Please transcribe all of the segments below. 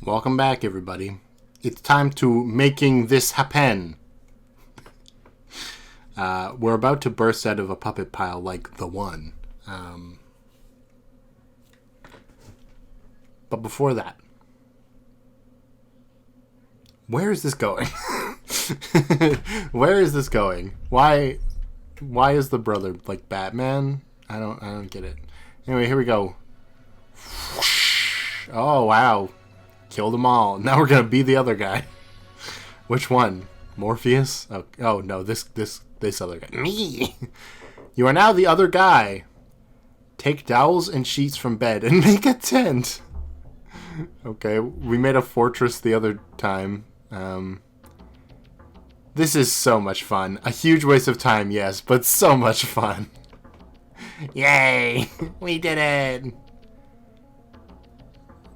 Welcome back, everybody. It's time to making this happen. We're about to burst out of a puppet pile like the one. But before that, where is this going? Where is this going? Why is the brother like Batman? I don't get it. Anyway, here we go. Oh wow. Killed them all. Now we're gonna be the other guy. Which one? Morpheus? Oh no, this other guy. Me! You are now the other guy. Take dowels and sheets from bed and make a tent. Okay, we made a fortress the other time. This is so much fun. A huge waste of time, yes, but so much fun. Yay! We did it!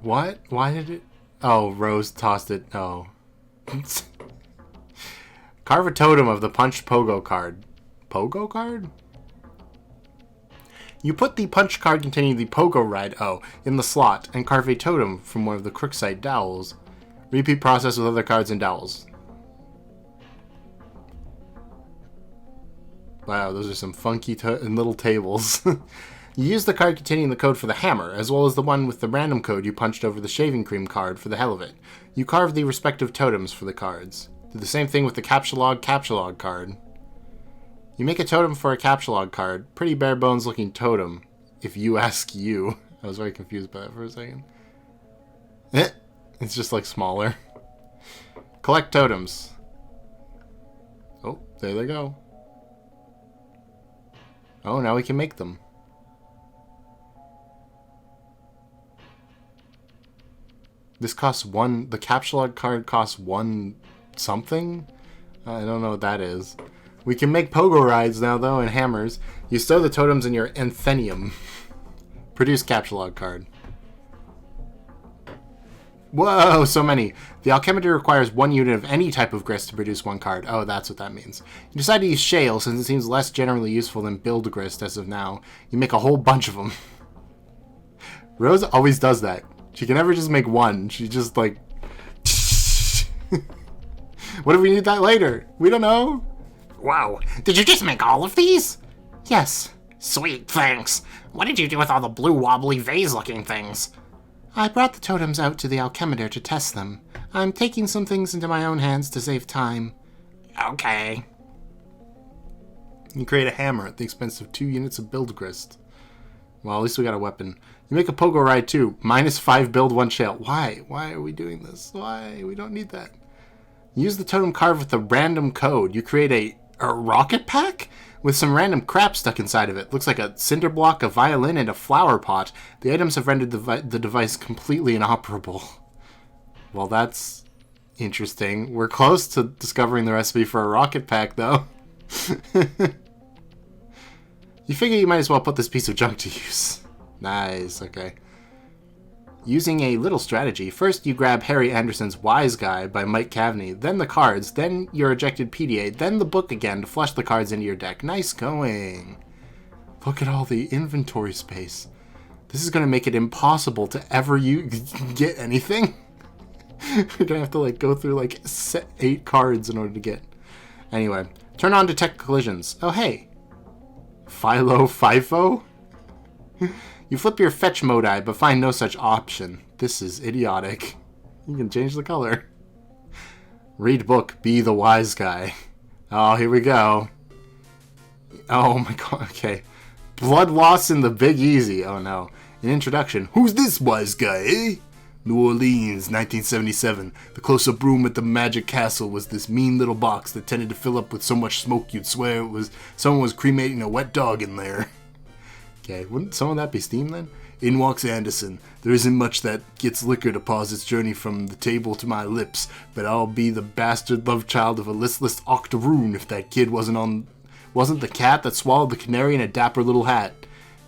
What? Why did it... Oh, Rose tossed it. Oh. Carve a totem of the punched pogo card. Pogo card? You put the punch card containing the pogo ride, in the slot, and carve a totem from one of the Crookside dowels. Repeat process with other cards and dowels. Wow, those are some funky little tables. You use the card containing the code for the hammer, as well as the one with the random code you punched over the shaving cream card for the hell of it. You carve the respective totems for the cards. Do the same thing with the captcha-log card. You make a totem for a captcha-log card. Pretty bare bones looking totem, if you ask you. I was very confused by that for a second. It's just like smaller. Collect totems. Oh, there they go. Oh, now we can make them. This costs one... The captcha-log card costs one something? I don't know what that is. We can make pogo rides now, though, and hammers. You stow the totems in your anthenium. Produce captcha-log card. Whoa, so many. The alchemister requires 1 unit of any type of grist to produce 1 card. Oh, that's what that means. You decide to use shale, since it seems less generally useful than build grist as of now. You make a whole bunch of them. Rose always does that. She can never just make one. She just like... What if we need that later? We don't know. Wow. Did you just make all of these? Yes. Sweet, thanks. What did you do with all the blue wobbly vase-looking things? I brought the totems out to the alchemister to test them. I'm taking some things into my own hands to save time. Okay. You create a hammer at the expense of 2 units of build grist. Well, at least we got a weapon. You make a pogo ride too. -5 build, 1 shale. Why? Why are we doing this? Why? We don't need that. Use the totem carved with the random code. You create a rocket pack with some random crap stuck inside of it. Looks like a cinder block, a violin, and a flower pot. The items have rendered the device completely inoperable. Well, that's interesting. We're close to discovering the recipe for a rocket pack, though. You figure you might as well put this piece of junk to use. Nice, okay. Using a little strategy, first you grab Harry Anderson's Wise Guy by Mike Cavney, then the cards, then your ejected PDA, then the book again to flush the cards into your deck. Nice going. Look at all the inventory space. This is going to make it impossible to ever get anything. We're going to have to like go through like 8 cards in order to get... Anyway, turn on detect collisions. Oh hey. FIFO? You flip your fetch modi, but find no such option. This is idiotic. You can change the color. Read book, be the wise guy. Oh, here we go. Oh my god, okay. Blood loss in the Big Easy. Oh no. An introduction. Who's this wise guy, eh? New Orleans, 1977. The close-up room at the Magic Castle was this mean little box that tended to fill up with so much smoke you'd swear it was someone was cremating a wet dog in there. Okay, wouldn't some of that be steam then? In walks Anderson. There isn't much that gets liquor to pause its journey from the table to my lips, but I'll be the bastard love child of a listless octoroon if that kid wasn't the cat that swallowed the canary in a dapper little hat.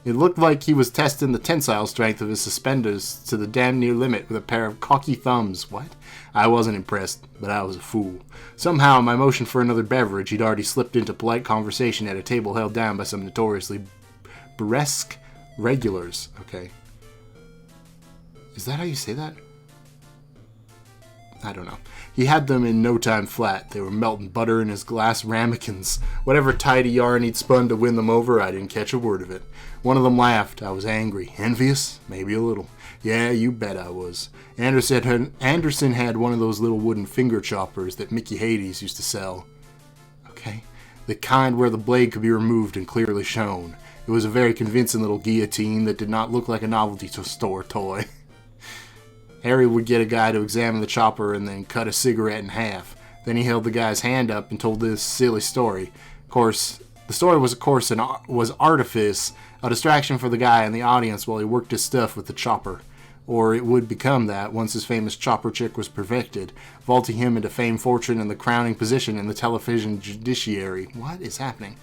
It looked like he was testing the tensile strength of his suspenders to the damn near limit with a pair of cocky thumbs. What? I wasn't impressed, but I was a fool. Somehow, in my motion for another beverage, he'd already slipped into polite conversation at a table held down by some notoriously burlesque regulars. Okay. Is that how you say that? I don't know. He had them in no time flat. They were melting butter in his glass ramekins. Whatever tidy yarn he'd spun to win them over, I didn't catch a word of it. One of them laughed. I was angry. Envious? Maybe a little. Yeah, you bet I was. Anderson had one of those little wooden finger choppers that Mickey Hades used to sell. Okay. The kind where the blade could be removed and clearly shown. It was a very convincing little guillotine that did not look like a novelty store toy. Harry would get a guy to examine the chopper and then cut a cigarette in half. Then he held the guy's hand up and told this silly story. Of course, the story was artifice, a distraction for the guy in the audience while he worked his stuff with the chopper. Or it would become that once his famous chopper trick was perfected, vaulting him into fame, fortune, and the crowning position in the television judiciary. What is happening?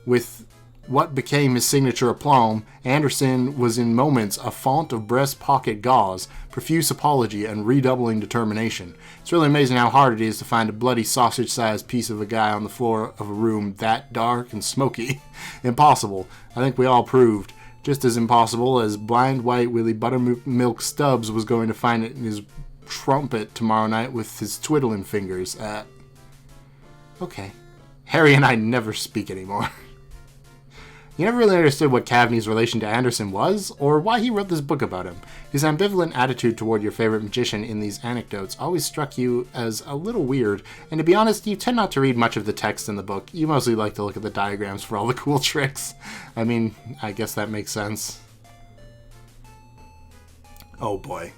With what became his signature aplomb, Anderson was in moments a font of breast pocket gauze, profuse apology, and redoubling determination. It's really amazing how hard it is to find a bloody sausage-sized piece of a guy on the floor of a room that dark and smoky. Impossible. I think we all proved. Just as impossible as blind white Willie Buttermilk Stubbs was going to find it in his trumpet tomorrow night with his twiddling fingers. Okay. Harry and I never speak anymore. You never really understood what Cavney's relation to Anderson was, or why he wrote this book about him. His ambivalent attitude toward your favorite magician in these anecdotes always struck you as a little weird, and to be honest, you tend not to read much of the text in the book. You mostly like to look at the diagrams for all the cool tricks. I mean, I guess that makes sense. Oh boy.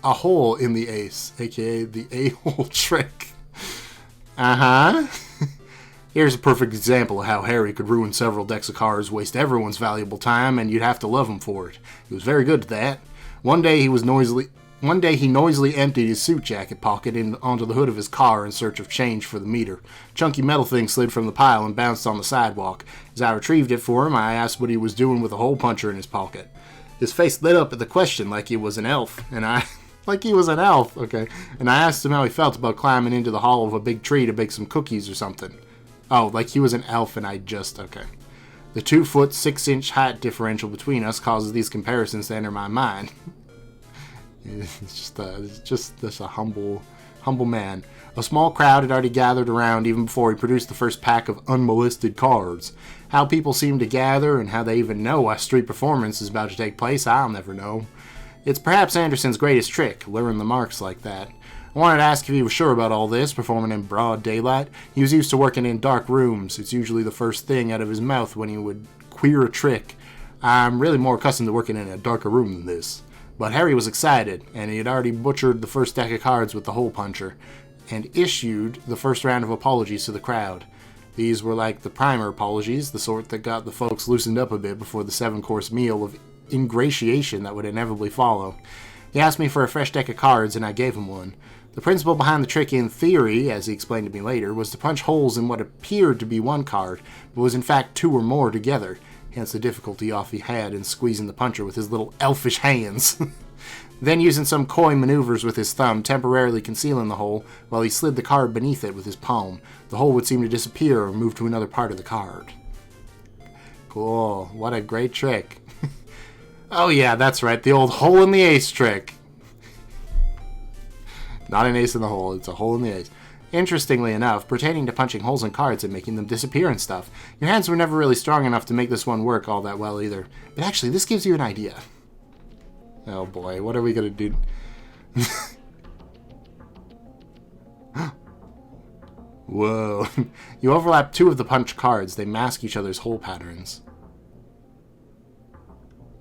A hole in the ace, aka the a-hole trick. Uh-huh. Here's a perfect example of how Harry could ruin several decks of cards, waste everyone's valuable time, and you'd have to love him for it. He was very good at that. One day he noisily emptied his suit jacket pocket onto the hood of his car in search of change for the meter. Chunky metal thing slid from the pile and bounced on the sidewalk. As I retrieved it for him, I asked what he was doing with a hole puncher in his pocket. His face lit up at the question like he was an elf, okay. And I asked him how he felt about climbing into the hollow of a big tree to bake some cookies or something. Oh, like he was an elf and okay. The 2-foot, 6-inch height differential between us causes these comparisons to enter my mind. It's just a humble man. A small crowd had already gathered around even before he produced the first pack of unmolested cards. How people seem to gather and how they even know a street performance is about to take place, I'll never know. It's perhaps Anderson's greatest trick, luring the marks like that. I wanted to ask if he was sure about all this, performing in broad daylight. He was used to working in dark rooms. It's usually the first thing out of his mouth when he would queer a trick. I'm really more accustomed to working in a darker room than this. But Harry was excited, and he had already butchered the first deck of cards with the hole puncher, and issued the first round of apologies to the crowd. These were like the primer apologies, the sort that got the folks loosened up a bit before the 7-course meal of ingratiation that would inevitably follow. He asked me for a fresh deck of cards, and I gave him one. The principle behind the trick in theory, as he explained to me later, was to punch holes in what appeared to be one card, but was in fact 2 or more together, hence the difficulty he had in squeezing the puncher with his little elfish hands. Then using some coy maneuvers with his thumb, temporarily concealing the hole, while he slid the card beneath it with his palm, the hole would seem to disappear or move to another part of the card. Cool, what a great trick. Oh yeah, that's right, the old hole in the ace trick. Not an ace in the hole, it's a hole in the ace. Interestingly enough, pertaining to punching holes in cards and making them disappear and stuff, your hands were never really strong enough to make this one work all that well either. But actually, this gives you an idea. Oh boy, what are we gonna do? Whoa. You overlap 2 of the punch cards. They mask each other's hole patterns.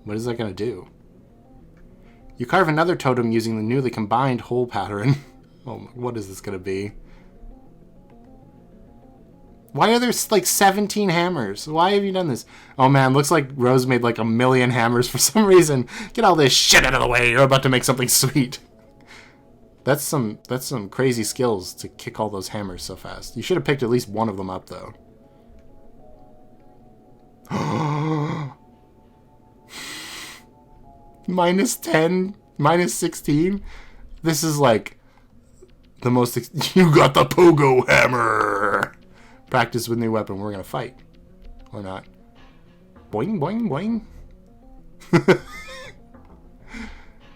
What is that gonna do? You carve another totem using the newly combined hole pattern. Oh, what is this gonna be? Why are there like 17 hammers? Why have you done this? Oh man, looks like Rose made like 1,000,000 hammers for some reason. Get all this shit out of the way. You're about to make something sweet. That's some crazy skills to kick all those hammers so fast. You should have picked at least one of them up though. -10, -16. This is like the most. You got the pogo hammer. Practice with new weapon. We're gonna fight, or not? Boing, boing, boing.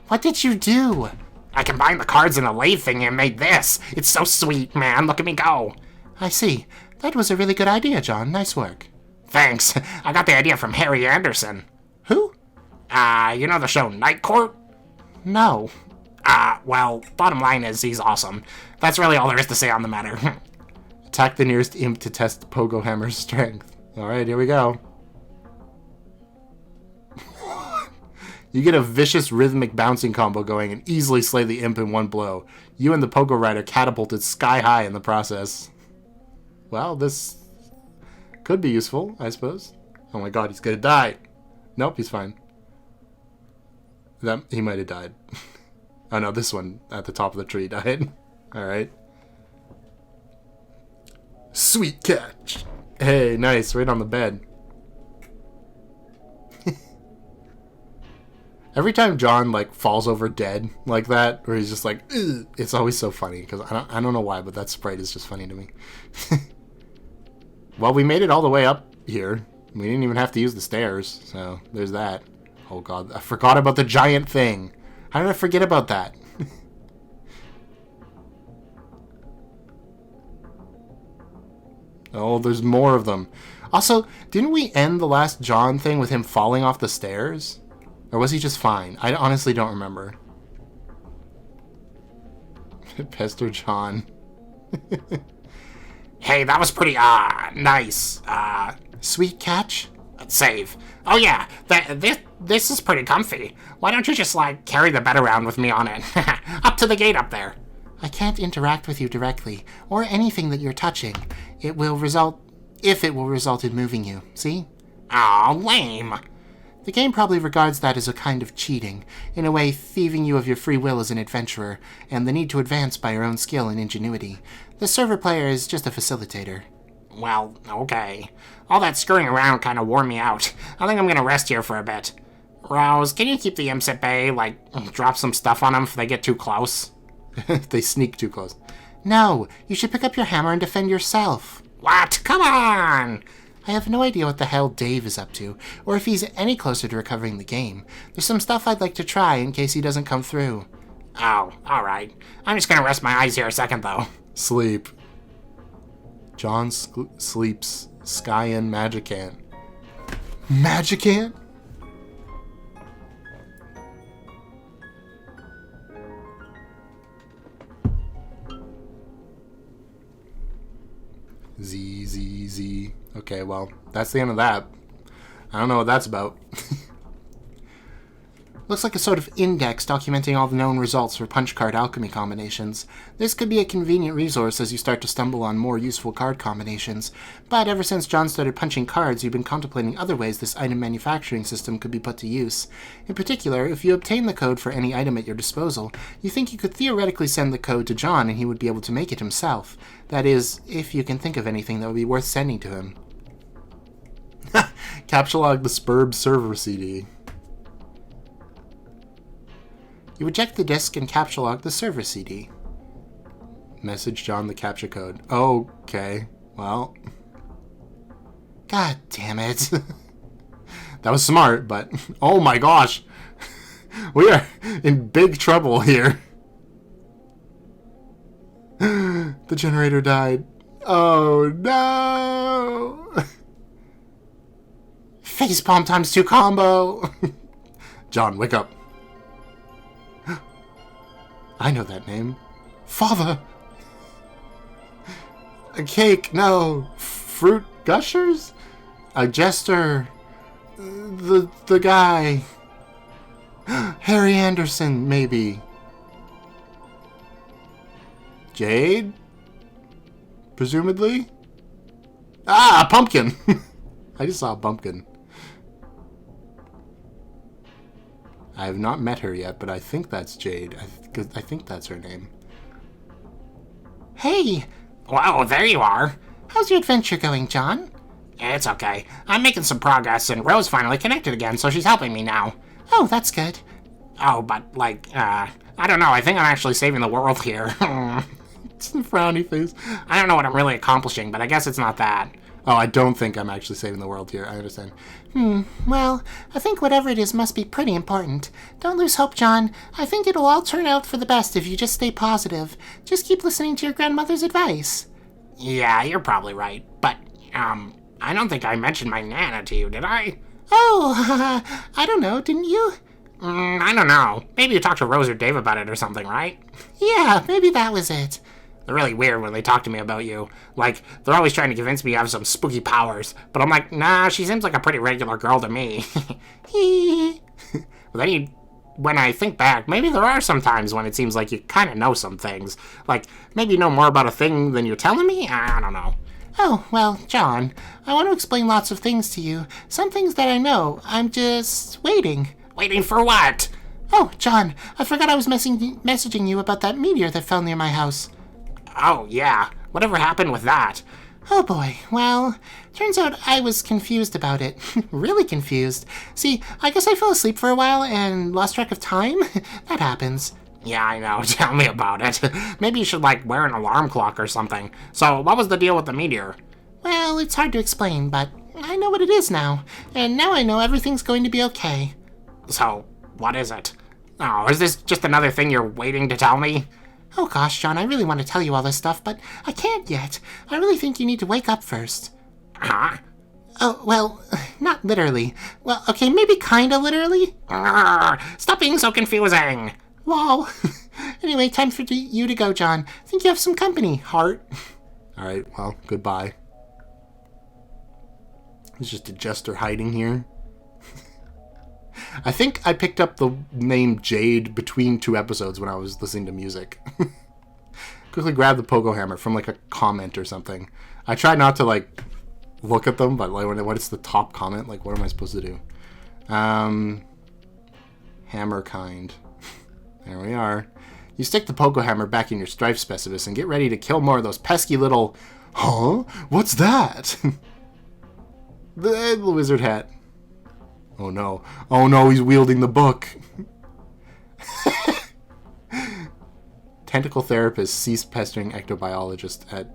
What did you do? I combined the cards in a lathe thing and made this. It's so sweet, man. Look at me go. I see. That was a really good idea, John. Nice work. Thanks. I got the idea from Harry Anderson. Who? You know the show Night Court? No. Well, bottom line is he's awesome. That's really all there is to say on the matter. Attack the nearest imp to test Pogo Hammer's strength. Alright, here we go. You get a vicious rhythmic bouncing combo going and easily slay the imp in one blow. You and the Pogo Rider catapulted sky high in the process. Well, this could be useful, I suppose. Oh my god, he's gonna die. Nope, he's fine. He might have died. Oh no, this one at the top of the tree died. Alright. Sweet catch. Hey, nice, right on the bed. Every time John, like, falls over dead like that, or he's just like, ugh, it's always so funny, because I don't know why, but that sprite is just funny to me. Well, we made it all the way up here. We didn't even have to use the stairs, so there's that. Oh god, I forgot about the giant thing. How did I forget about that? Oh, there's more of them. Also, didn't we end the last John thing with him falling off the stairs? Or was he just fine? I honestly don't remember. Pester John. Hey, that was pretty, nice. Sweet catch? Save. Oh yeah, this is pretty comfy. Why don't you just, like, carry the bed around with me on it? Up to the gate up there. I can't interact with you directly, or anything that you're touching. If it will result in moving you. See? Aw, lame. The game probably regards that as a kind of cheating. In a way, thieving you of your free will as an adventurer, and the need to advance by your own skill and ingenuity. The server player is just a facilitator. Well, okay. All that screwing around kind of wore me out. I think I'm gonna rest here for a bit. Rose, can you keep the imps at bay? Like, drop some stuff on them if they get too close? They sneak too close. No, you should pick up your hammer and defend yourself. What? Come on! I have no idea what the hell Dave is up to, or if he's any closer to recovering the game. There's some stuff I'd like to try in case he doesn't come through. Oh, alright. I'm just gonna rest my eyes here a second, though. Sleep. John sleeps. Skyan Magicant. Magicant? Z. Okay, well, that's the end of that. I don't know what that's about. Looks like a sort of index documenting all the known results for punch card alchemy combinations. This could be a convenient resource as you start to stumble on more useful card combinations, but ever since John started punching cards, you've been contemplating other ways this item manufacturing system could be put to use. In particular, if you obtain the code for any item at your disposal, you think you could theoretically send the code to John and he would be able to make it himself. That is, if you can think of anything that would be worth sending to him. Captchalogue the Spurb server CD. You eject the disk and captchalogue the server CD. Message John the captcha code. Okay, well. God damn it. That was smart, but oh my gosh. We are in big trouble here. The generator died. Oh no. Facepalm ×2 combo. John, wake up. I know that name. Father! A cake, no. Fruit gushers? A jester. The guy. Harry Anderson, maybe. Jade? Presumably? Ah, a pumpkin! I just saw a pumpkin. I have not met her yet, but I think that's Jade. I think that's her name. Hey! Wow, there you are. How's your adventure going, John? It's okay. I'm making some progress, and Rose finally connected again, so she's helping me now. Oh, that's good. Oh, but, like, I don't know. I think I'm actually saving the world here. It's a frowny face. I don't know what I'm really accomplishing, but I guess it's not that. Oh, I don't think I'm actually saving the world here. I understand. Well, I think whatever it is must be pretty important. Don't lose hope, John. I think it'll all turn out for the best if you just stay positive. Just keep listening to your grandmother's advice. Yeah, you're probably right. But, I don't think I mentioned my Nana to you, did I? Oh, I don't know, didn't you? I don't know. Maybe you talked to Rose or Dave about it or something, right? Yeah, maybe that was it. They're really weird when they talk to me about you. Like, they're always trying to convince me you have some spooky powers. But I'm like, nah, she seems like a pretty regular girl to me. But then when I think back, maybe there are some times when it seems like you kind of know some things. Like, maybe you know more about a thing than you're telling me? I don't know. Oh, well, John, I want to explain lots of things to you. Some things that I know. I'm just waiting. Waiting for what? Oh, John, I forgot I was messaging you about that meteor that fell near my house. Oh, yeah. Whatever happened with that? Oh boy, well, turns out I was confused about it. Really confused. See, I guess I fell asleep for a while and lost track of time. That happens. Yeah, I know. Tell me about it. Maybe you should, like, wear an alarm clock or something. So, what was the deal with the meteor? Well, it's hard to explain, but I know what it is now. And now I know everything's going to be okay. So, what is it? Oh, is this just another thing you're waiting to tell me? Oh gosh, John, I really want to tell you all this stuff, but I can't yet. I really think you need to wake up first. Huh? Oh, well, not literally. Well, okay, maybe kinda literally. Stop being so confusing. Lol. Anyway, time for you to go, John. I think you have some company, heart. Alright, well, goodbye. It's just a jester hiding here. I think I picked up the name Jade between 2 episodes when I was listening to music. Quickly grab the pogo hammer from, like, a comment or something. I try not to, like, look at them, but, like, when it's the top comment, like, what am I supposed to do? Hammer kind. There we are. You stick the pogo hammer back in your strife specimen and get ready to kill more of those pesky little... Huh? What's that? The wizard hat. Oh no. Oh no, he's wielding the book. Tentacle therapist ceased pestering ectobiologist at...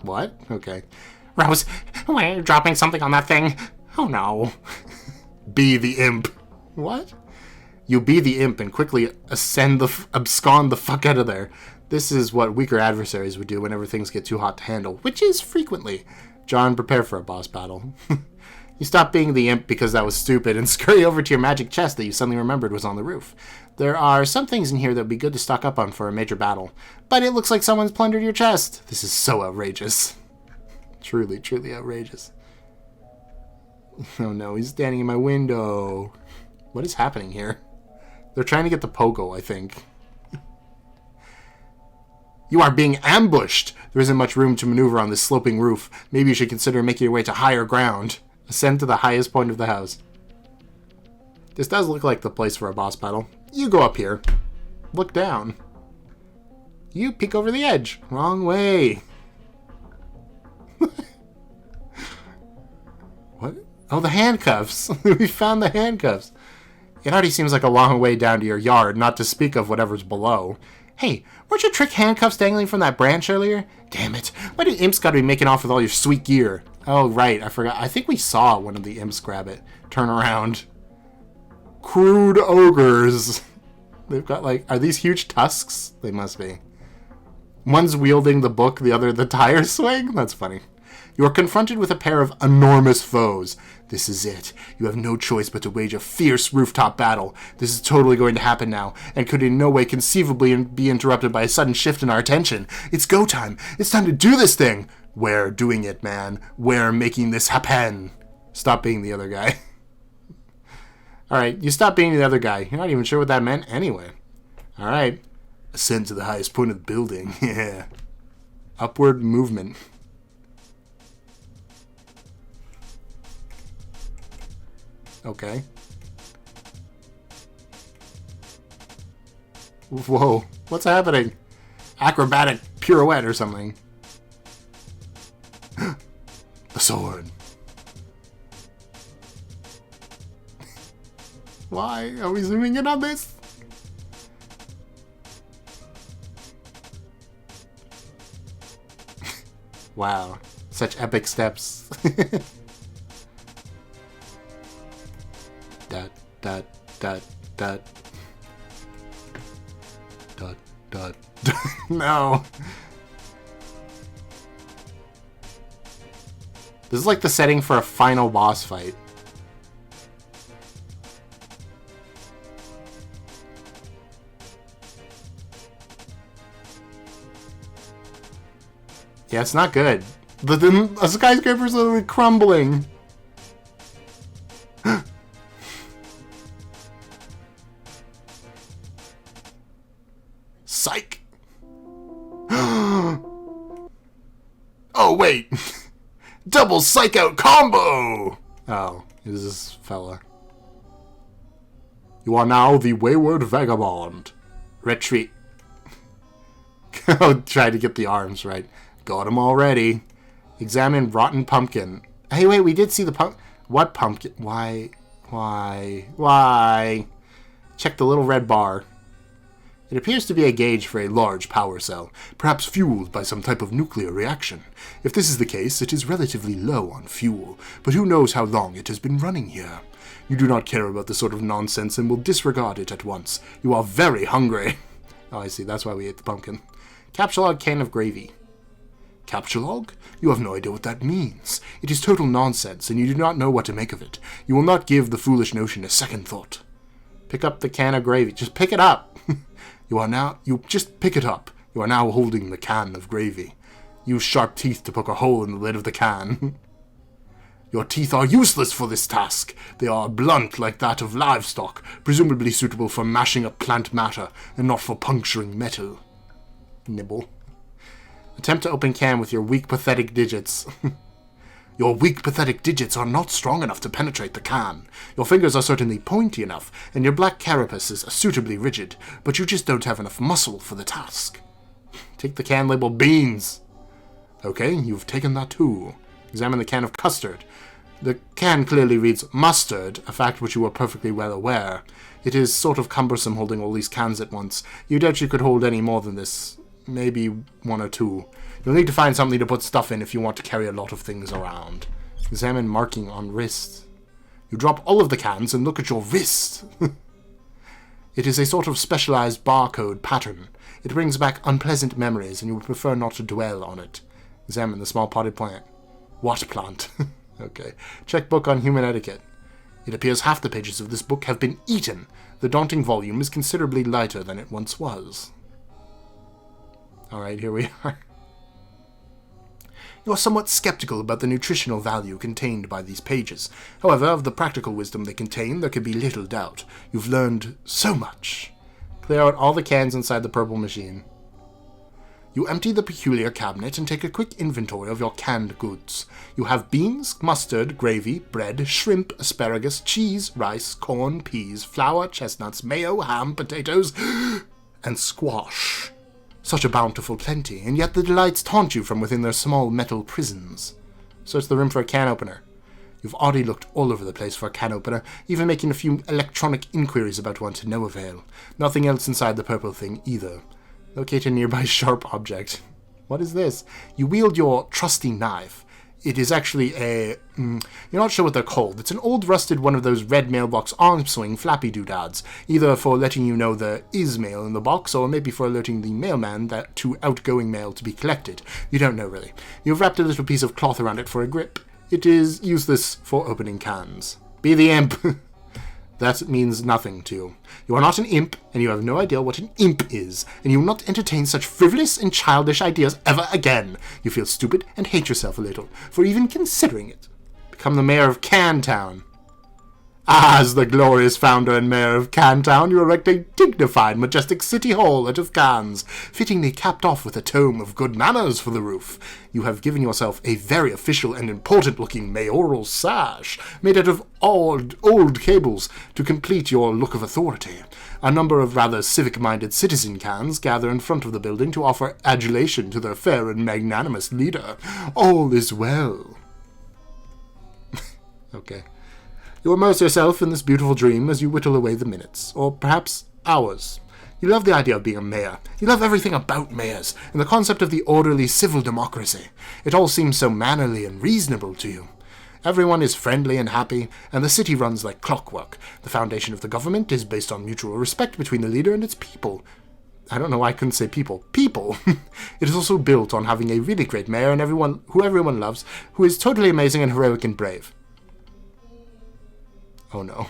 What? Okay. Rose, why are you dropping something on that thing? Oh no. Be the imp. What? You be the imp and quickly abscond the fuck out of there. This is what weaker adversaries would do whenever things get too hot to handle, which is frequently. John, prepare for a boss battle. You stop being the imp because that was stupid and scurry over to your magic chest that you suddenly remembered was on the roof. There are some things in here that would be good to stock up on for a major battle, but it looks like someone's plundered your chest. This is so outrageous. Truly, truly outrageous. Oh no, he's standing in my window. What is happening here? They're trying to get the pogo, I think. You are being ambushed! There isn't much room to maneuver on this sloping roof. Maybe you should consider making your way to higher ground. Ascend to the highest point of the house. This does look like the place for a boss battle. You go up here. Look down. You peek over the edge. Wrong way. What? Oh, the handcuffs. We found the handcuffs. It already seems like a long way down to your yard, not to speak of whatever's below. Hey, weren't your trick handcuffs dangling from that branch earlier? Damn it. Why did imps gotta be making off with all your sweet gear? Oh, right, I forgot. I think we saw one of the imps grab it. Turn around. Crude ogres. They've got, like, are these huge tusks? They must be. One's wielding the book, the other the tire swing? That's funny. You are confronted with a pair of enormous foes. This is it. You have no choice but to wage a fierce rooftop battle. This is totally going to happen now, and could in no way conceivably be interrupted by a sudden shift in our attention. It's go time. It's time to do this thing. We're doing it, man. We're making this happen. Stop being the other guy. Alright, you stop being the other guy. You're not even sure what that meant anyway. Alright. Ascend to the highest point of the building. Yeah. Upward movement. Okay. Whoa. What's happening? Acrobatic pirouette or something. The sword. Why are we zooming in on this? Wow. Such epic steps. Dot, dot, dot, dot. Dot, dot. No. This is like the setting for a final boss fight. Yeah, it's not good. The skyscraper's literally crumbling. Psych. Oh, wait. Double psych out combo! Oh, it is this fella. You are now the wayward vagabond. Retreat. Oh, try to get the arms right. Got him already. Examine rotten pumpkin. Hey, wait, we did see the What pumpkin? Why? Check the little red bar. It appears to be a gauge for a large power cell, perhaps fueled by some type of nuclear reaction. If this is the case, it is relatively low on fuel, but who knows how long it has been running here. You do not care about this sort of nonsense and will disregard it at once. You are very hungry. Oh, I see. That's why we ate the pumpkin. Capsulog can of gravy. Capsulog? You have no idea what that means. It is total nonsense, and you do not know what to make of it. You will not give the foolish notion a second thought. Pick up the can of gravy. Just pick it up. You just pick it up. You are now holding the can of gravy. Use sharp teeth to poke a hole in the lid of the can. Your teeth are useless for this task. They are blunt like that of livestock, presumably suitable for mashing up plant matter, and not for puncturing metal. Nibble. Attempt to open can with your weak, pathetic digits. Your weak, pathetic digits are not strong enough to penetrate the can. Your fingers are certainly pointy enough, and your black carapace is suitably rigid, but you just don't have enough muscle for the task. Take the can labeled beans. Okay, you've taken that too. Examine the can of custard. The can clearly reads mustard, a fact which you are perfectly well aware. It is sort of cumbersome holding all these cans at once. You doubt you could hold any more than this. Maybe one or two. You'll need to find something to put stuff in if you want to carry a lot of things around. Examine marking on wrist. You drop all of the cans and look at your wrist. It is a sort of specialized barcode pattern. It brings back unpleasant memories, and you would prefer not to dwell on it. Examine the small potted plant. What plant? Okay. Check book on human etiquette. It appears half the pages of this book have been eaten. The daunting volume is considerably lighter than it once was. Alright, here we are. You are somewhat skeptical about the nutritional value contained by these pages. However, of the practical wisdom they contain, there can be little doubt. You've learned so much. Clear out all the cans inside the purple machine. You empty the peculiar cabinet and take a quick inventory of your canned goods. You have beans, mustard, gravy, bread, shrimp, asparagus, cheese, rice, corn, peas, flour, chestnuts, mayo, ham, potatoes, and squash. Such a bountiful plenty, and yet the delights taunt you from within their small metal prisons. Search the room for a can opener. You've already looked all over the place for a can opener, even making a few electronic inquiries about one to no avail. Nothing else inside the purple thing either. Locate a nearby sharp object. What is this? You wield your trusty knife. It is actually a... you're not sure what they're called. It's an old rusted one of those red mailbox arm swing flappy doodads, either for letting you know there is mail in the box, or maybe for alerting the mailman that to outgoing mail to be collected. You don't know, really. You've wrapped a little piece of cloth around it for a grip. It is useless for opening cans. Be the imp! That means nothing to you. You are not an imp, and you have no idea what an imp is, and you will not entertain such frivolous and childish ideas ever again. You feel stupid and hate yourself a little for even considering it. Become the mayor of Cantown. As the glorious founder and mayor of Cantown, you erect a dignified, majestic city hall out of cans, fittingly capped off with a tome of good manners for the roof. You have given yourself a very official and important-looking mayoral sash, made out of old cables, to complete your look of authority. A number of rather civic-minded citizen cans gather in front of the building to offer adulation to their fair and magnanimous leader. All is well. Okay. You immerse yourself in this beautiful dream as you whittle away the minutes, or perhaps hours. You love the idea of being a mayor. You love everything about mayors, and the concept of the orderly civil democracy. It all seems so mannerly and reasonable to you. Everyone is friendly and happy, and the city runs like clockwork. The foundation of the government is based on mutual respect between the leader and its people. I don't know why I couldn't say people. People! It is also built on having a really great mayor and who everyone loves, who is totally amazing and heroic and brave. Oh no.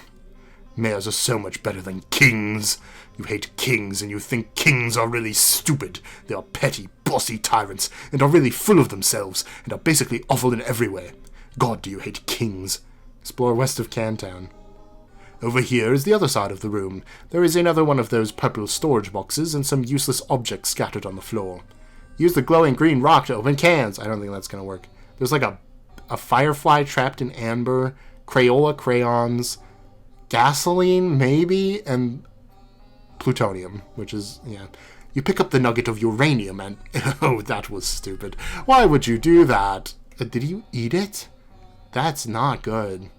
Mayors are so much better than kings. You hate kings and you think kings are really stupid. They are petty, bossy tyrants and are really full of themselves and are basically awful in every way. God, do you hate kings. Explore west of Cantown. Over here is the other side of the room. There is another one of those purple storage boxes and some useless objects scattered on the floor. Use the glowing green rock to open cans. I don't think that's going to work. There's like a firefly trapped in amber, Crayola crayons, gasoline maybe, and plutonium, which is, yeah. You pick up the nugget of uranium and... Oh, that was stupid. Why would you do that? Did you eat it? That's not good.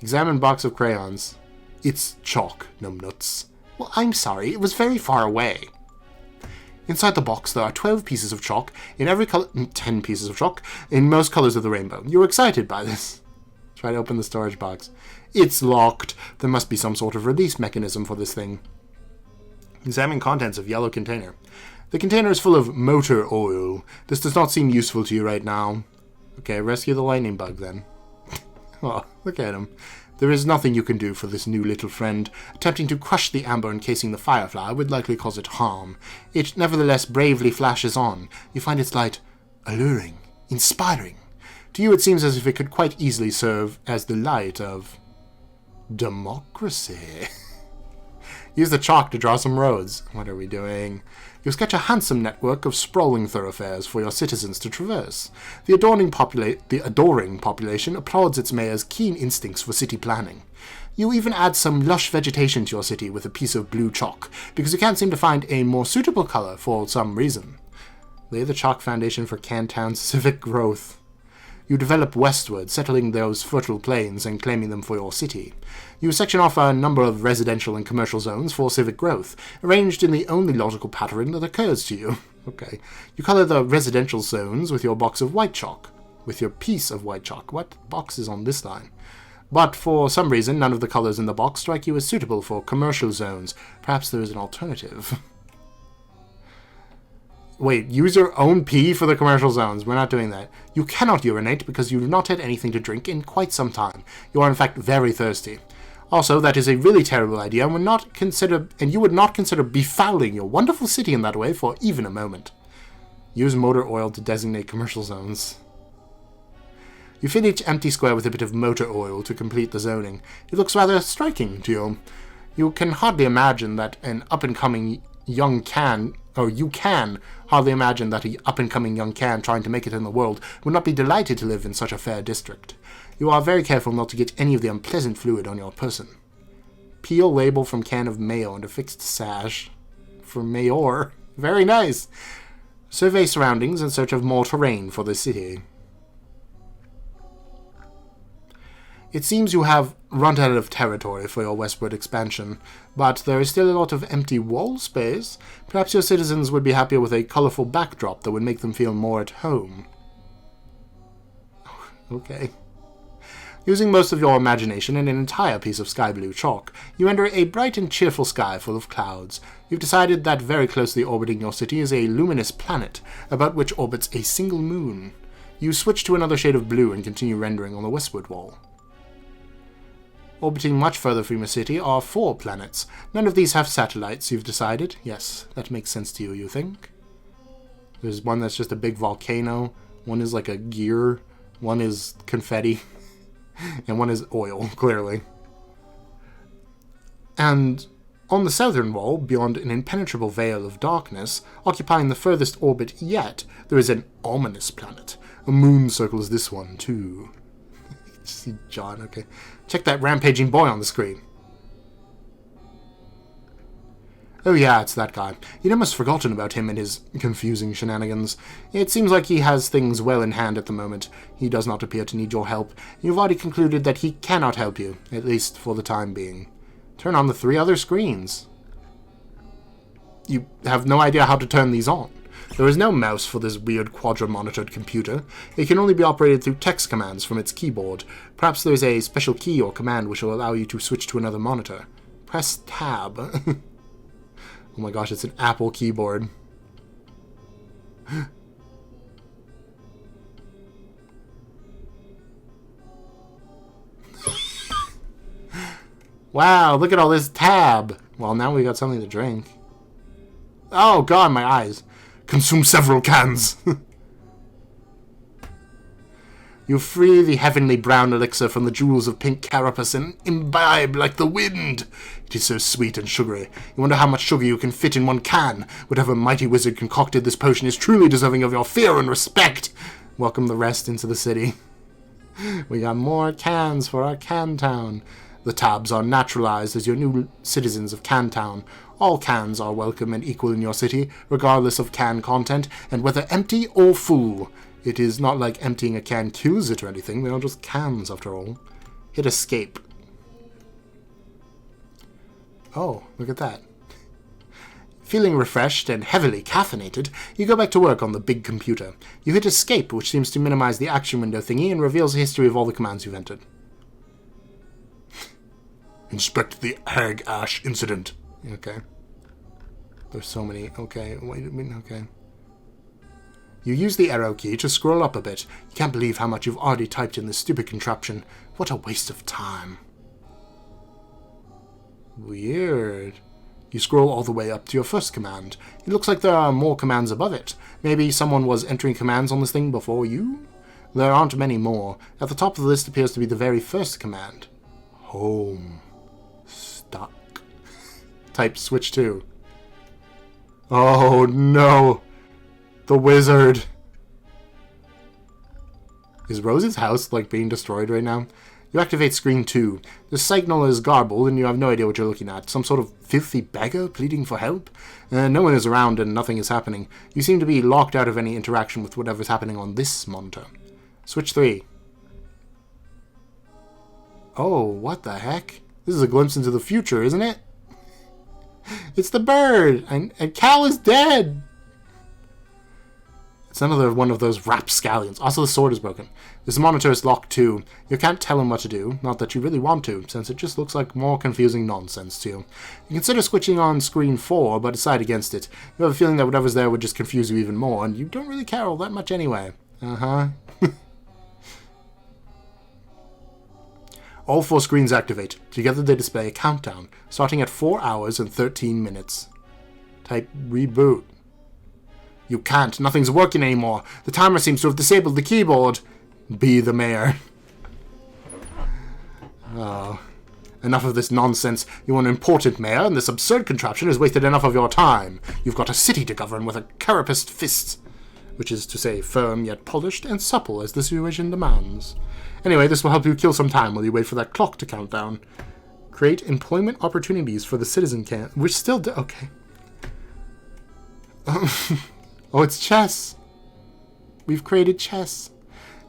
Examine box of crayons. It's chalk, numbnuts. Well, I'm sorry, it was very far away. Inside the box, there are 12 pieces of chalk in every color... 10 pieces of chalk in most colors of the rainbow. You were excited by this. Try to open the storage box. It's locked. There must be some sort of release mechanism for this thing. Examine contents of yellow container. The container is full of motor oil. This does not seem useful to you right now. Okay, rescue the lightning bug then. Oh, look at him. There is nothing you can do for this new little friend. Attempting to crush the amber encasing the firefly would likely cause it harm. It nevertheless bravely flashes on. You find its light alluring, inspiring. To you it seems as if it could quite easily serve as the light of democracy. Use the chalk to draw some roads. What are we doing? You sketch a handsome network of sprawling thoroughfares for your citizens to traverse. The adoring population applauds its mayor's keen instincts for city planning. You even add some lush vegetation to your city with a piece of blue chalk, because you can't seem to find a more suitable color for some reason. Lay the chalk foundation for Cantown's civic growth. You develop westward, settling those fertile plains and claiming them for your city. You section off a number of residential and commercial zones for civic growth, arranged in the only logical pattern that occurs to you. Okay. You color the residential zones with your box of white chalk. With your piece of white chalk. What box is on this line? But for some reason, none of the colors in the box strike you as suitable for commercial zones. Perhaps there is an alternative. Wait, use your own pee for the commercial zones. We're not doing that. You cannot urinate because you have not had anything to drink in quite some time. You are in fact very thirsty. Also, that is a really terrible idea and you would not consider befouling your wonderful city in that way for even a moment. Use motor oil to designate commercial zones. You fill each empty square with a bit of motor oil to complete the zoning. It looks rather striking to you. You can hardly imagine that an up-and-coming young can hardly imagine that an up-and-coming young can trying to make it in the world would not be delighted to live in such a fair district. You are very careful not to get any of the unpleasant fluid on your person. Peel label from can of mayo and a fixed sash. For mayor. Very nice. Survey surroundings in search of more terrain for the city. It seems you have run out of territory for your westward expansion, but there is still a lot of empty wall space. Perhaps your citizens would be happier with a colorful backdrop that would make them feel more at home. Okay. Using most of your imagination and an entire piece of sky blue chalk, you enter a bright and cheerful sky full of clouds. You've decided that very closely orbiting your city is a luminous planet, about which orbits a single moon. You switch to another shade of blue and continue rendering on the westward wall. Orbiting much further from your city are 4 planets. None of these have satellites, you've decided. Yes, that makes sense to you, you think? There's one that's just a big volcano, one is like a gear, one is confetti, and one is oil, clearly. And on the southern wall, beyond an impenetrable veil of darkness, occupying the furthest orbit yet, there is an ominous planet. A moon circles this one, too. See John, okay. Check that rampaging boy on the screen. Oh yeah, it's that guy. You'd almost forgotten about him and his confusing shenanigans. It seems like he has things well in hand at the moment. He does not appear to need your help. You've already concluded that he cannot help you, at least for the time being. Turn on the 3 other screens. you have no idea how to turn these on. There is no mouse for this weird quadra-monitored computer. It can only be operated through text commands from its keyboard. Perhaps there's a special key or command which will allow you to switch to another monitor. Press tab. Oh my gosh, it's an Apple keyboard. Wow, look at all this tab. Well, now we got something to drink. Oh god, my eyes. Consume several cans. You free the heavenly brown elixir from the jewels of pink carapace and imbibe like the wind. It is so sweet and sugary. You wonder how much sugar you can fit in one can. Whatever mighty wizard concocted this potion is truly deserving of your fear and respect. Welcome the rest into the city. We got more cans for our can town. The tabs are naturalized as your new citizens of Cantown. All cans are welcome and equal in your city, regardless of can content, and whether empty or full. It is not like emptying a can kills it or anything, they are just cans after all. Hit escape. Oh, look at that. Feeling refreshed and heavily caffeinated, you go back to work on the big computer. You hit escape, which seems to minimize the action window thingy and reveals a history of all the commands you've entered. Inspect the Hag Ash incident. Okay. There's so many. Okay, wait a minute. Okay. You use the arrow key to scroll up a bit. You can't believe how much you've already typed in this stupid contraption. What a waste of time. Weird. You scroll all the way up to your first command. It looks like there are more commands above it. Maybe someone was entering commands on this thing before you? There aren't many more. At the top of the list appears to be the very first command. Homestuck. Type switch to. Oh no! The wizard! Is Rose's house, like, being destroyed right now? You activate screen 2. The signal is garbled and you have no idea what you're looking at. Some sort of filthy beggar pleading for help? No one is around and nothing is happening. You seem to be locked out of any interaction with whatever's happening on this monitor. Switch 3. Oh, what the heck? This is a glimpse into the future, isn't it? It's the bird! And Cal is dead! It's another one of those rapscallions. Also, the sword is broken. This monitor is locked too. You can't tell him what to do. Not that you really want to, since it just looks like more confusing nonsense to you. You consider switching on screen 4, but decide against it. You have a feeling that whatever's there would just confuse you even more, and you don't really care all that much anyway. Uh-huh. All 4 screens activate. Together they display a countdown, starting at 4 hours and 13 minutes. Type reboot. You can't. Nothing's working anymore. The timer seems to have disabled the keyboard. Be the mayor. Oh. Enough of this nonsense. You are an important mayor, and this absurd contraption has wasted enough of your time. You've got a city to govern with a carapaced fist. Which is to say, firm yet polished and supple as the situation demands. Anyway, this will help you kill some time while you wait for that clock to count down. Create employment opportunities for the citizen camp. Which still do. Okay. Oh, it's chess. We've created chess.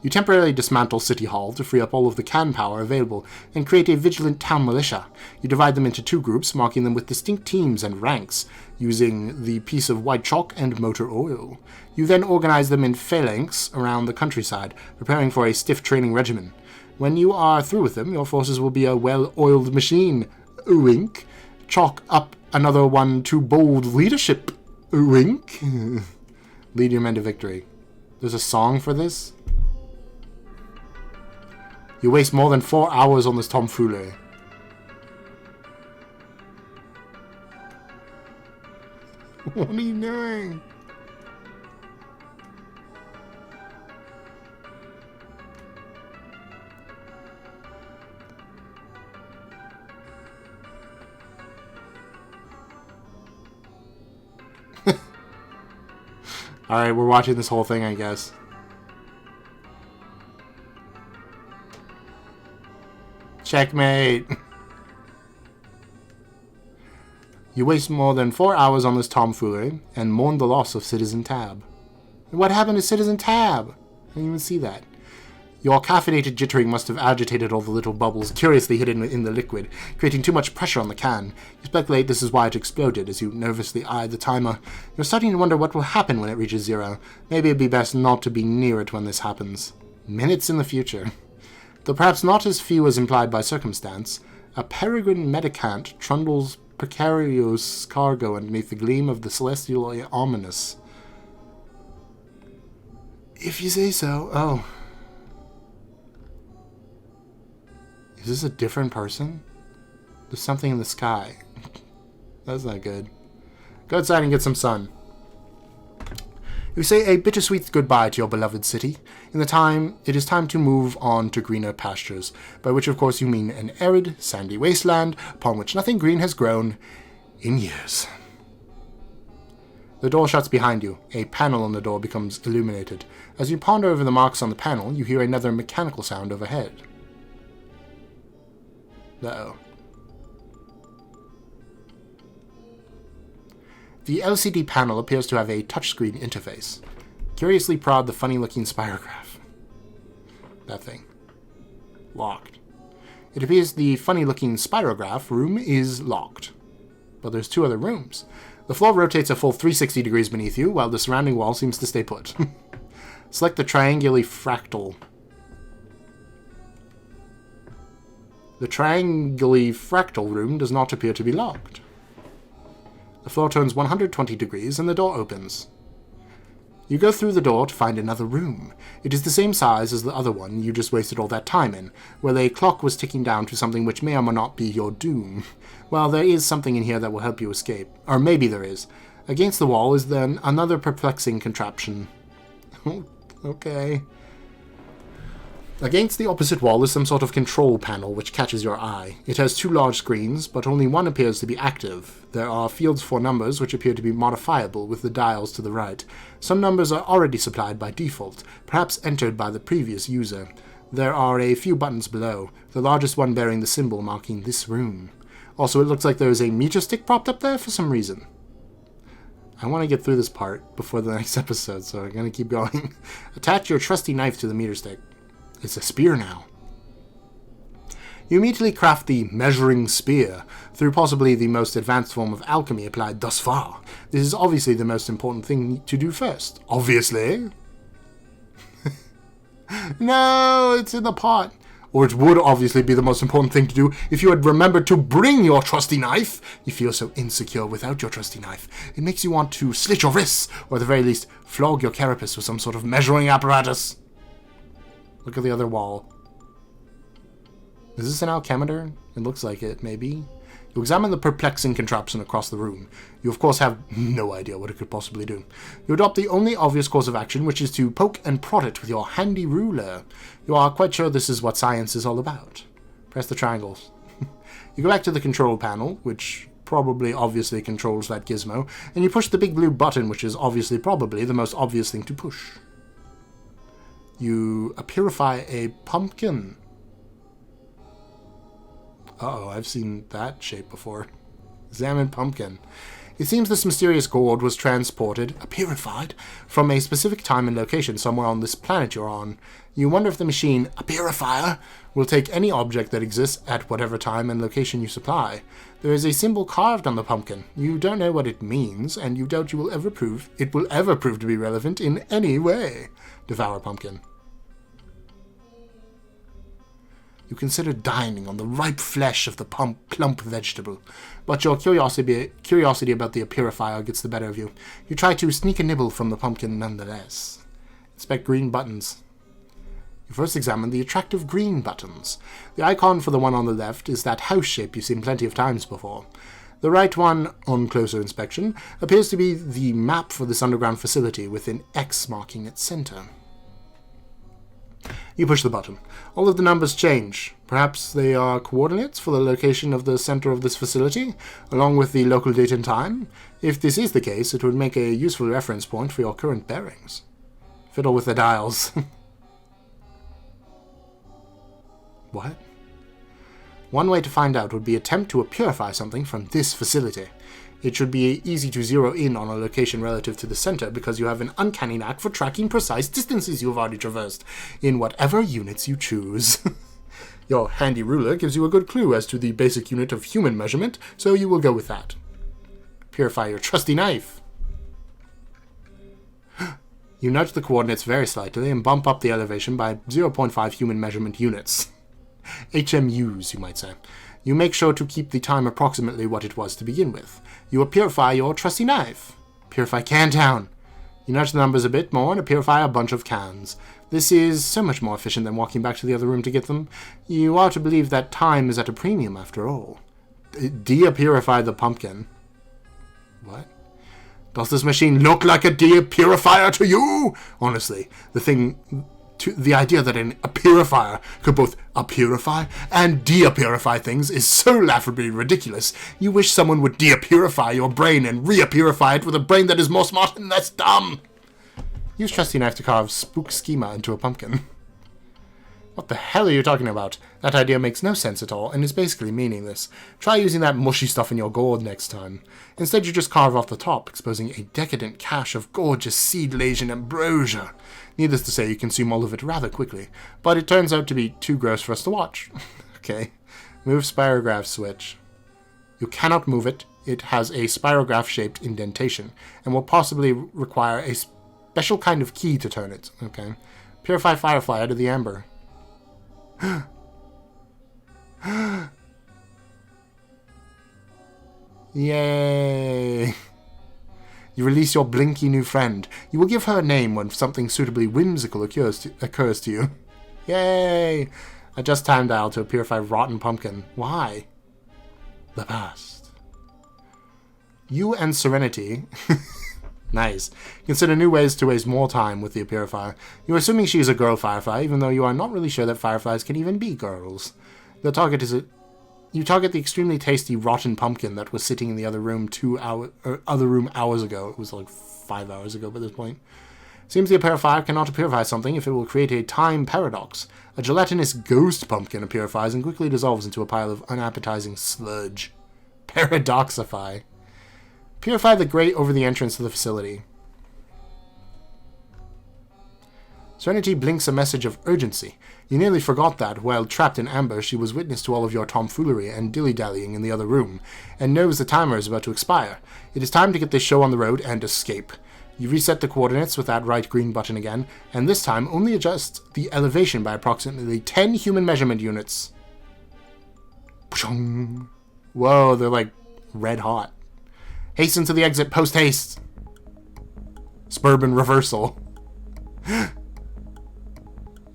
You temporarily dismantle City Hall to free up all of the can power available and create a vigilant town militia. You divide them into 2 groups, marking them with distinct teams and ranks, using the piece of white chalk and motor oil. You then organize them in phalanx around the countryside, preparing for a stiff training regimen. When you are through with them, your forces will be a well-oiled machine. Wink. Chalk up another one to bold leadership. Wink. Lead your men to victory. There's a song for this? You waste more than 4 hours on this tomfoolery. What are you doing? Alright, we're watching this whole thing, I guess. Checkmate! You waste more than 4 hours on this tomfoolery, and mourn the loss of Citizen Tab. And what happened to Citizen Tab? I didn't even see that. Your caffeinated jittering must have agitated all the little bubbles curiously hidden in the liquid, creating too much pressure on the can. You speculate this is why it exploded as you nervously eye the timer. You're starting to wonder what will happen when it reaches 0. Maybe it'd be best not to be near it when this happens. Minutes in the future. Though perhaps not as few as implied by circumstance, a peregrine medicant trundles precarious cargo underneath the gleam of the celestial ominous. If you say so. Oh. Is this a different person? There's something in the sky. That's not good. Go outside and get some sun. You say a bittersweet goodbye to your beloved city. It is time to move on to greener pastures, by which of course you mean an arid, sandy wasteland upon which nothing green has grown in years. The door shuts behind you. A panel on the door becomes illuminated. As you ponder over the marks on the panel, you hear another mechanical sound overhead. Uh-oh. The LCD panel appears to have a touchscreen interface. Curiously prod the funny-looking spirograph. That thing. Locked. It appears the funny-looking spirograph room is locked. But there's 2 other rooms. The floor rotates a full 360 degrees beneath you, while the surrounding wall seems to stay put. Select the triangly fractal. The triangly fractal room does not appear to be locked. The floor turns 120 degrees and the door opens. You go through the door to find another room. It is the same size as the other one you just wasted all that time in, where a clock was ticking down to something which may or may not be your doom. Well, there is something in here that will help you escape. Or maybe there is. Against the wall is then another perplexing contraption. Okay. Against the opposite wall is some sort of control panel which catches your eye. It has 2 large screens, but only one appears to be active. There are fields for numbers which appear to be modifiable with the dials to the right. Some numbers are already supplied by default, perhaps entered by the previous user. There are a few buttons below, the largest one bearing the symbol marking this room. Also, it looks like there is a meter stick propped up there for some reason. I want to get through this part before the next episode, so I'm going to keep going. Attach your trusty knife to the meter stick. It's a spear now. You immediately craft the measuring spear, through possibly the most advanced form of alchemy applied thus far. This is obviously the most important thing to do first. Obviously. No, it's in the pot. Or it would obviously be the most important thing to do if you had remembered to bring your trusty knife. You feel so insecure without your trusty knife. It makes you want to slit your wrists, or at the very least, flog your carapace with some sort of measuring apparatus. Look at the other wall. Is this an alchemeter? It looks like it, maybe. You examine the perplexing contraption across the room. You of course have no idea what it could possibly do. You adopt the only obvious course of action, which is to poke and prod it with your handy ruler. You are quite sure this is what science is all about. Press the triangles. You go back to the control panel, which probably obviously controls that gizmo, and you push the big blue button, which is obviously probably the most obvious thing to push. You purify a pumpkin. Uh-oh, I've seen that shape before. Examine pumpkin. It seems this mysterious gourd was transported, purified, from a specific time and location somewhere on this planet you're on. You wonder if the machine, a purifier, will take any object that exists at whatever time and location you supply. There is a symbol carved on the pumpkin. You don't know what it means, and you doubt it will ever prove to be relevant in any way. Devour pumpkin. You consider dining on the ripe flesh of the plump vegetable, but your curiosity about the purifier gets the better of you. You try to sneak a nibble from the pumpkin nonetheless. Inspect green buttons. You first examine the attractive green buttons. The icon for the one on the left is that house shape you've seen plenty of times before. The right one, on closer inspection, appears to be the map for this underground facility with an X marking its center. You push the button. All of the numbers change. Perhaps they are coordinates for the location of the center of this facility, along with the local date and time. If this is the case, it would make a useful reference point for your current bearings. Fiddle with the dials. What? One way to find out would be attempt to purify something from this facility. It should be easy to zero in on a location relative to the center because you have an uncanny knack for tracking precise distances you have already traversed, in whatever units you choose. Your handy ruler gives you a good clue as to the basic unit of human measurement, so you will go with that. Purify your trusty knife. You nudge the coordinates very slightly and bump up the elevation by 0.5 human measurement units. HMUs, you might say. You make sure to keep the time approximately what it was to begin with. You will purify your trusty knife. Purify can town. You nudge the numbers a bit more and purify a bunch of cans. This is so much more efficient than walking back to the other room to get them. You are to believe that time is at a premium after all. Purify the pumpkin. What? Does this machine look like a purifier to you? Honestly, the idea that a purifier could both purify and purify things is so laughably ridiculous. You wish someone would purify your brain and purify it with a brain that is more smart and less dumb. Use trusty knife to carve spook schema into a pumpkin. What the hell are you talking about? That idea makes no sense at all and is basically meaningless. Try using that mushy stuff in your gourd next time. Instead, you just carve off the top, exposing a decadent cache of gorgeous seed-laden ambrosia. Needless to say, you consume all of it rather quickly, but it turns out to be too gross for us to watch. Okay. Move spirograph switch. You cannot move it. It has a spirograph-shaped indentation, and will possibly require a special kind of key to turn it. Okay. Purify firefly out of the amber. Yay! You release your blinky new friend. You will give her a name when something suitably whimsical occurs to you. Yay! Adjust time dial to purify rotten pumpkin. Why? The past. You and Serenity... Nice. Consider new ways to waste more time with the purifier. You're assuming she is a girl firefly, even though you are not really sure that fireflies can even be girls. The target is you target the extremely tasty rotten pumpkin that was sitting in the other room hours ago. It was like 5 hours ago by this point. Seems the purifier cannot purify something if it will create a time paradox. A gelatinous ghost pumpkin purifies and quickly dissolves into a pile of unappetizing sludge. Paradoxify. Purify the grate over the entrance to the facility. Serenity blinks a message of urgency. You nearly forgot that, while trapped in amber, she was witness to all of your tomfoolery and dilly-dallying in the other room, and knows the timer is about to expire. It is time to get this show on the road and escape. You reset the coordinates with that right green button again, and this time only adjust the elevation by approximately 10 human measurement units. Whoa, they're like red hot. Hasten to the exit, post-haste. Suburban reversal. We're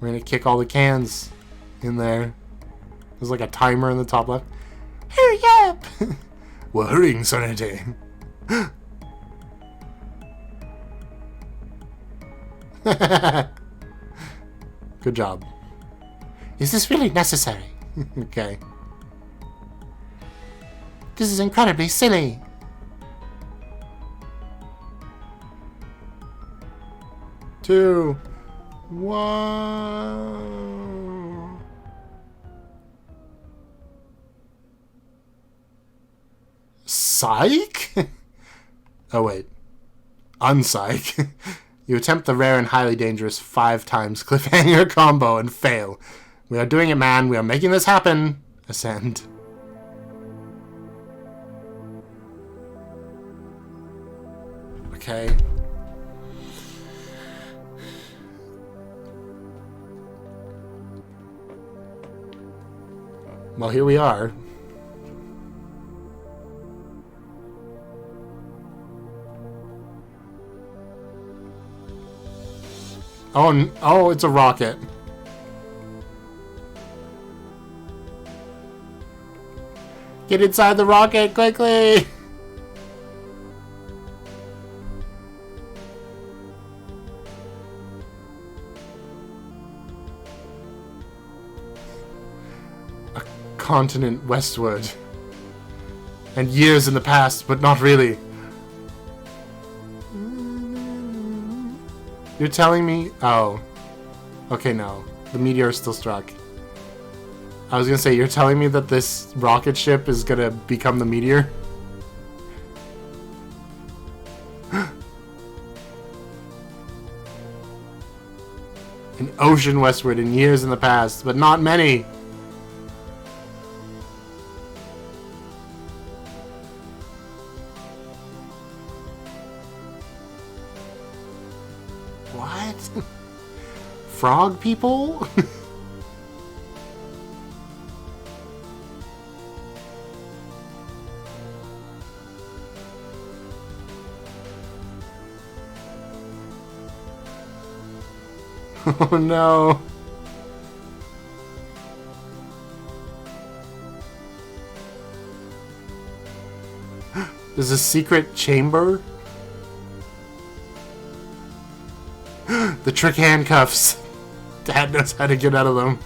gonna kick all the cans in there. There's like a timer in the top left. Hurry up! We're hurrying, Serenity. Good job. Is this really necessary? Okay. This is incredibly silly. 2, 1. Psych? Oh wait. Unpsych. You attempt the rare and highly dangerous 5 times cliffhanger combo and fail. We are doing it, man. We are making this happen. Ascend. Okay. Well, here we are. Oh, it's a rocket. Get inside the rocket, quickly! Continent westward. And years in the past, but not really. You're telling me... Oh. Okay, no. The meteor still struck. I was gonna say, you're telling me that this rocket ship is gonna become the meteor? An ocean westward in years in the past, but not many. What? Frog people? Oh no. There's a secret chamber? The trick handcuffs. Dad knows how to get out of them.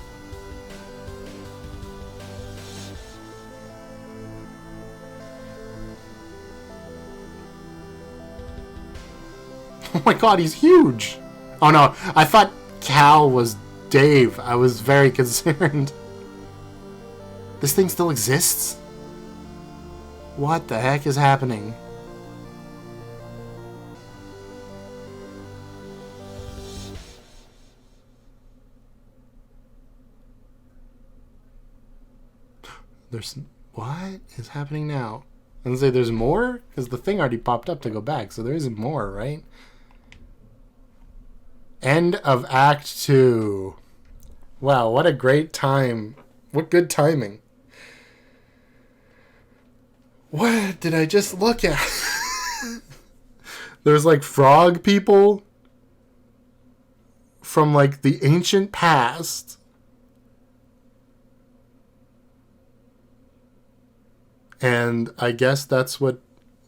Oh my god, he's huge! Oh no, I thought Cal was Dave. I was very concerned. This thing still exists? What the heck is happening? There's... What is happening now? I was gonna say there's more? Because the thing already popped up to go back, so there isn't more, right? End of Act 2. Wow, what a great time. What good timing. What did I just look at? There's like frog people from like the ancient past. And I guess that's what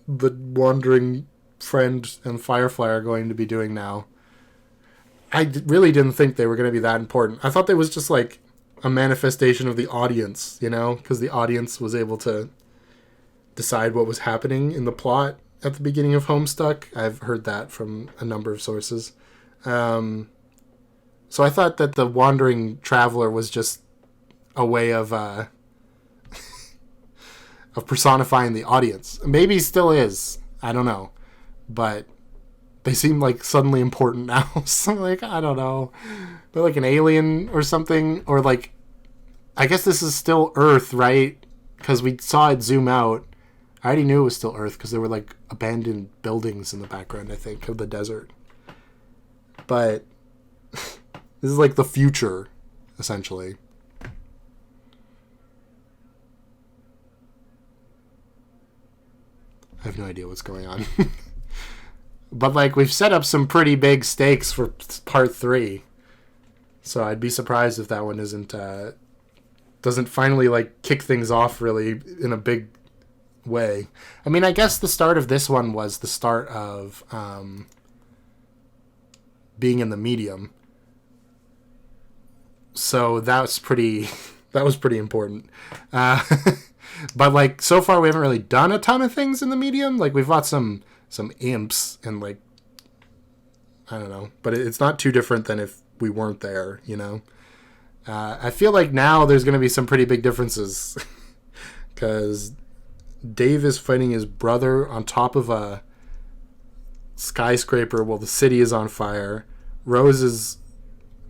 the Wandering Friend and Firefly are going to be doing now. I really didn't think they were going to be that important. I thought they was just like a manifestation of the audience, you know? Because the audience was able to decide what was happening in the plot at the beginning of Homestuck. I've heard that from a number of sources. So I thought that the Wandering Traveler was just a way of of personifying the audience. Maybe still is. I don't know. But they seem like suddenly important now. So like, I don't know. They're like an alien or something. Or like, I guess this is still Earth, right? Because we saw it zoom out. I already knew it was still Earth because there were like abandoned buildings in the background, I think, of the desert. But this is like the future, essentially. I have no idea what's going on. But like, we've set up some pretty big stakes for part 3. So I'd be surprised if that one doesn't finally like kick things off really in a big way. I mean, I guess the start of this one was the start of being in the medium. So that was pretty important. But like, so far we haven't really done a ton of things in the medium. Like, we've got some imps and like, I don't know, but it's not too different than if we weren't there, you know? I feel like now there's going to be some pretty big differences because Dave is fighting his brother on top of a skyscraper while the city is on fire. Rose is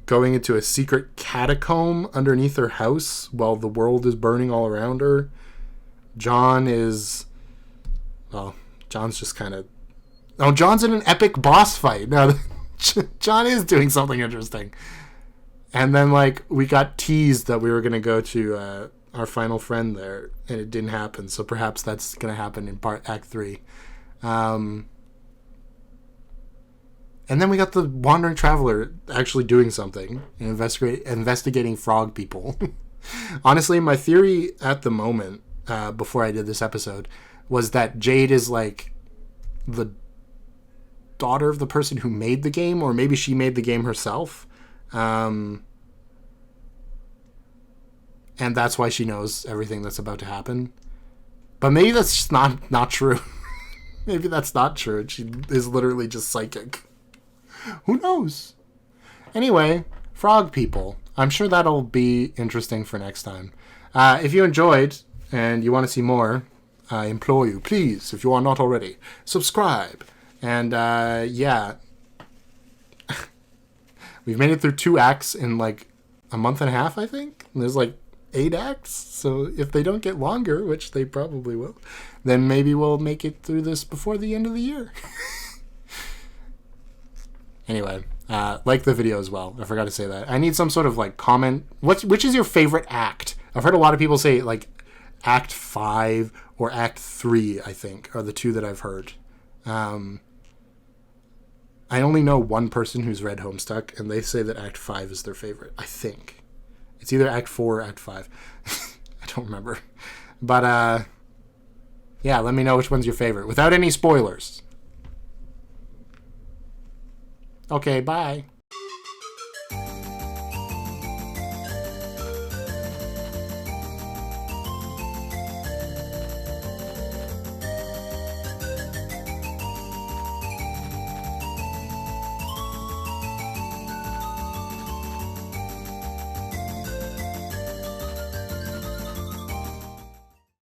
going into a secret catacomb underneath her house while the world is burning all around her. John is... Well, John's just kind of... Oh, John's in an epic boss fight. No, John is doing something interesting. And then, like, we got teased that we were going to go to our final friend there, and it didn't happen. So perhaps that's going to happen in Act 3. And then we got the Wandering Traveler actually doing something, and investigating frog people. Honestly, my theory at the moment, before I did this episode, was that Jade is like the daughter of the person who made the game, or maybe she made the game herself. And that's why she knows everything that's about to happen. But maybe that's just not true. Maybe that's not true. She is literally just psychic. Who knows? Anyway, frog people. I'm sure that'll be interesting for next time. If you enjoyed and you want to see more, I implore you, please, if you are not already, subscribe. And yeah. We've made it through 2 acts in like a month and a half, I think. And there's like 8 acts. So if they don't get longer, which they probably will, then maybe we'll make it through this before the end of the year. Anyway, like the video as well. I forgot to say that. I need some sort of like comment. Which is your favorite act? I've heard a lot of people say like Act 5 or Act 3, I think, are the 2 that I've heard. I only know one person who's read Homestuck, and they say that Act 5 is their favorite. I think. It's either Act 4 or Act 5. I don't remember. But, yeah, let me know which one's your favorite. Without any spoilers. Okay, bye.